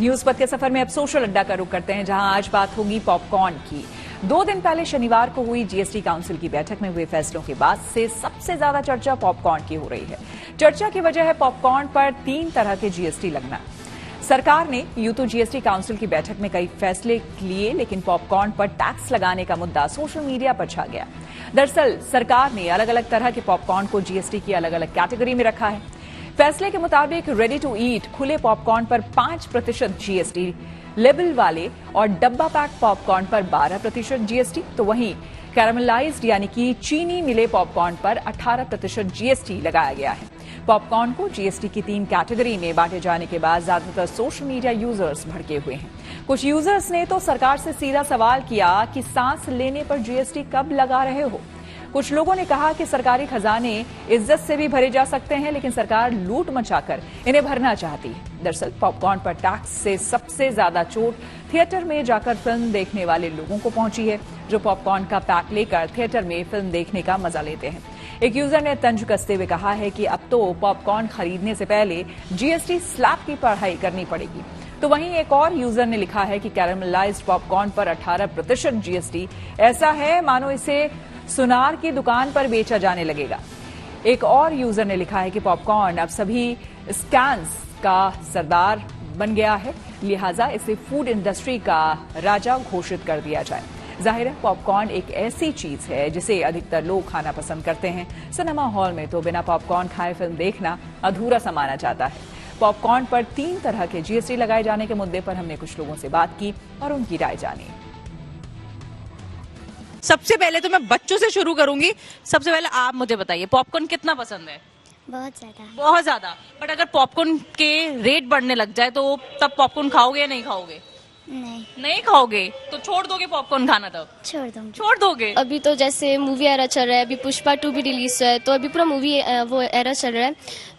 News पथ के सफर में अब सोशल अड्डा का रुख करते हैं, जहां आज बात होगी पॉपकॉर्न की। 2 दिन पहले शनिवार को हुई जीएसटी काउंसिल की बैठक में हुए फैसलों के बाद से सबसे ज्यादा चर्चा पॉपकॉर्न की हो रही है। चर्चा की वजह है पॉपकॉर्न पर 3 तरह के जीएसटी लगना। सरकार ने यूं तो जीएसटी काउंसिल की बैठक में कई फैसले लिए, लेकिन पॉपकॉर्न पर टैक्स लगाने का मुद्दा सोशल मीडिया पर छा गया। दरअसल सरकार ने अलग अलग तरह के पॉपकॉर्न को जीएसटी की अलग अलग कैटेगरी में रखा है। फैसले के मुताबिक रेडी टू ईट खुले पॉपकॉर्न पर 5% जीएसटी, लेबल वाले और डब्बा पैक पॉपकॉर्न पर 12% जीएसटी, तो वहीं कैरामलाइज्ड यानी कि चीनी मिले पॉपकॉर्न पर 18% जीएसटी लगाया गया है। पॉपकॉर्न को जीएसटी की 3 कैटेगरी में बांटे जाने के बाद ज्यादातर सोशल मीडिया यूजर्स भड़के हुए हैं। कुछ यूजर्स ने तो सरकार से सीधा सवाल किया कि सांस लेने पर जीएसटी कब लगा रहे हो। कुछ लोगों ने कहा कि सरकारी खजाने इज्जत से भी भरे जा सकते हैं, लेकिन सरकार लूट मचाकर इन्हें भरना चाहती है। दरअसल पॉपकॉर्न पर टैक्स से सबसे ज्यादा चोट थिएटर में जाकर फिल्म देखने वाले लोगों को पहुंची है, जो पॉपकॉर्न का पैक लेकर थिएटर में फिल्म देखने का मजा लेते हैं। एक यूजर ने तंज कसते हुए कहा है कि अब तो पॉपकॉर्न खरीदने से पहले जीएसटी स्लैब की पढ़ाई करनी पड़ेगी। तो वहीं एक और यूजर ने लिखा है कि कैरामलाइज्ड पॉपकॉर्न पर 18% जीएसटी ऐसा है मानो इसे सुनार की दुकान पर बेचा जाने लगे। एक और यूजर ने लिखा है कि पॉपकॉर्न अब सभी स्कैन्स का सरदार बन गया है, लिहाजा इसे फूड इंडस्ट्री का राजा घोषित कर दिया जाए। जाहिर है पॉपकॉर्न एक ऐसी चीज है जिसे अधिकतर लोग खाना पसंद करते हैं। सिनेमा हॉल में तो बिना पॉपकॉर्न खाए फिल्म देखना अधूरा सा माना जाता है। पॉपकॉर्न पर 3 तरह के जीएसटी लगाए जाने के मुद्दे पर हमने कुछ लोगों से बात की और उनकी राय जानी। सबसे पहले तो मैं बच्चों से शुरू करूंगी। सबसे पहले आप मुझे बताइए, पॉपकॉर्न कितना पसंद है? बहुत ज्यादा। बहुत ज्यादा। बट अगर पॉपकॉर्न के रेट बढ़ने लग जाए तो तब पॉपकॉर्न खाओगे या नहीं खाओगे? नहीं खाओगे तो छोड़ दोगे पॉपकॉर्न खाना? तब छोड़ दोगे। अभी तो जैसे मूवी एरा चल रहा है, अभी पुष्पा 2 भी रिलीज हुआ है, तो अभी पूरा मूवी वो एरा चल रहा है,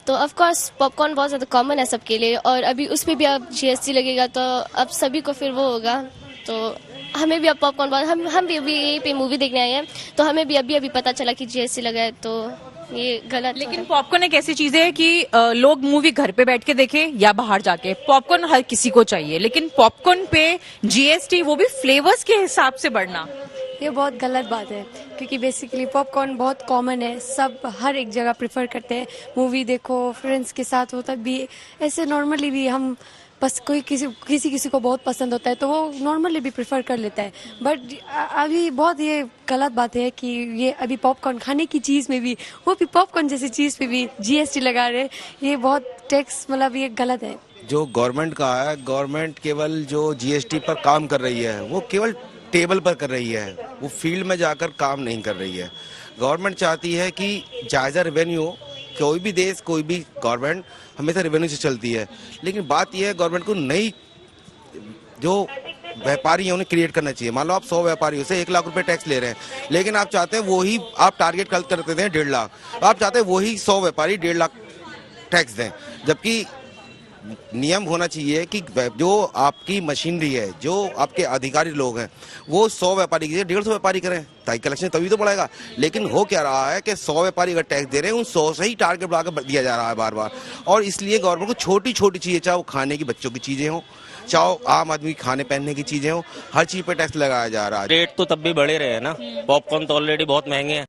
तो ऑफ कोर्स पॉपकॉर्न बहुत ज्यादा कॉमन है सबके लिए। और अभी उसपे भी अब जीएसटी लगेगा तो अब सभी को फिर वो होगा। तो हमें भी अब पॉपकॉर्न हम भी अभी यहीं पे मूवी देखने आए हैं, तो हमें भी अभी पता चला कि जीएसटी लगा है, तो ये गलत। लेकिन पॉपकॉर्न एक ऐसी चीज है कि लोग मूवी घर पे बैठ के देखें या बाहर जाके, पॉपकॉर्न हर किसी को चाहिए। लेकिन पॉपकॉर्न पे जीएसटी, वो भी फ्लेवर्स के हिसाब से बढ़ना, ये बहुत गलत बात है, क्योंकि बेसिकली पॉपकॉर्न बहुत कॉमन है, सब हर एक जगह प्रेफर करते हैं। मूवी देखो, फ्रेंड्स के साथ हो, तब भी ऐसे नॉर्मली भी हम बस कोई किसी को बहुत पसंद होता है तो वो नॉर्मली भी प्रेफर कर लेता है। बट अभी बहुत ये गलत बात है कि ये अभी पॉपकॉर्न खाने की चीज़ में भी, वो भी पॉपकॉर्न जैसी चीज़ पे भी जीएसटी लगा रहे। ये बहुत टैक्स, मतलब ये गलत है। जो गवर्नमेंट का है, गवर्नमेंट केवल जो जीएसटी पर काम कर रही है वो केवल टेबल पर कर रही है, वो फील्ड में जाकर काम नहीं कर रही है। गवर्नमेंट चाहती है कि जायजा रेवेन्यू, कोई भी देश, कोई भी गवर्नमेंट हमेशा रेवेन्यू से चलती है, लेकिन बात यह है गवर्नमेंट को नई जो व्यापारी है उन्हें क्रिएट करना चाहिए। मान लो आप 100 व्यापारियों से 1 लाख रुपए टैक्स ले रहे हैं, लेकिन आप चाहते हैं वही, आप टारगेट करते थे 1.5 लाख, आप चाहते हैं वही 100 व्यापारी 1.5 लाख टैक्स दें, जबकि नियम होना चाहिए कि जो आपकी मशीनरी है, जो आपके अधिकारी लोग हैं, वो 100 व्यापारी की 150 व्यापारी करें, ताकि कलेक्शन तभी तो बढ़ेगा। लेकिन हो क्या रहा है कि 100 व्यापारी अगर टैक्स दे रहे हैं, उन 100 से ही टारगेट बढ़ाकर दिया जा रहा है बार बार। और इसलिए गवर्नमेंट को छोटी छोटी चीजें, चाहे वो खाने की बच्चों की चीजें हों, चाहे आम आदमी खाने पहनने की चीजें हों, हर चीज पे टैक्स लगाया जा रहा है। रेट तो तब भी बढ़े रहे हैं ना, पॉपकॉर्न तो ऑलरेडी बहुत महंगे हैं।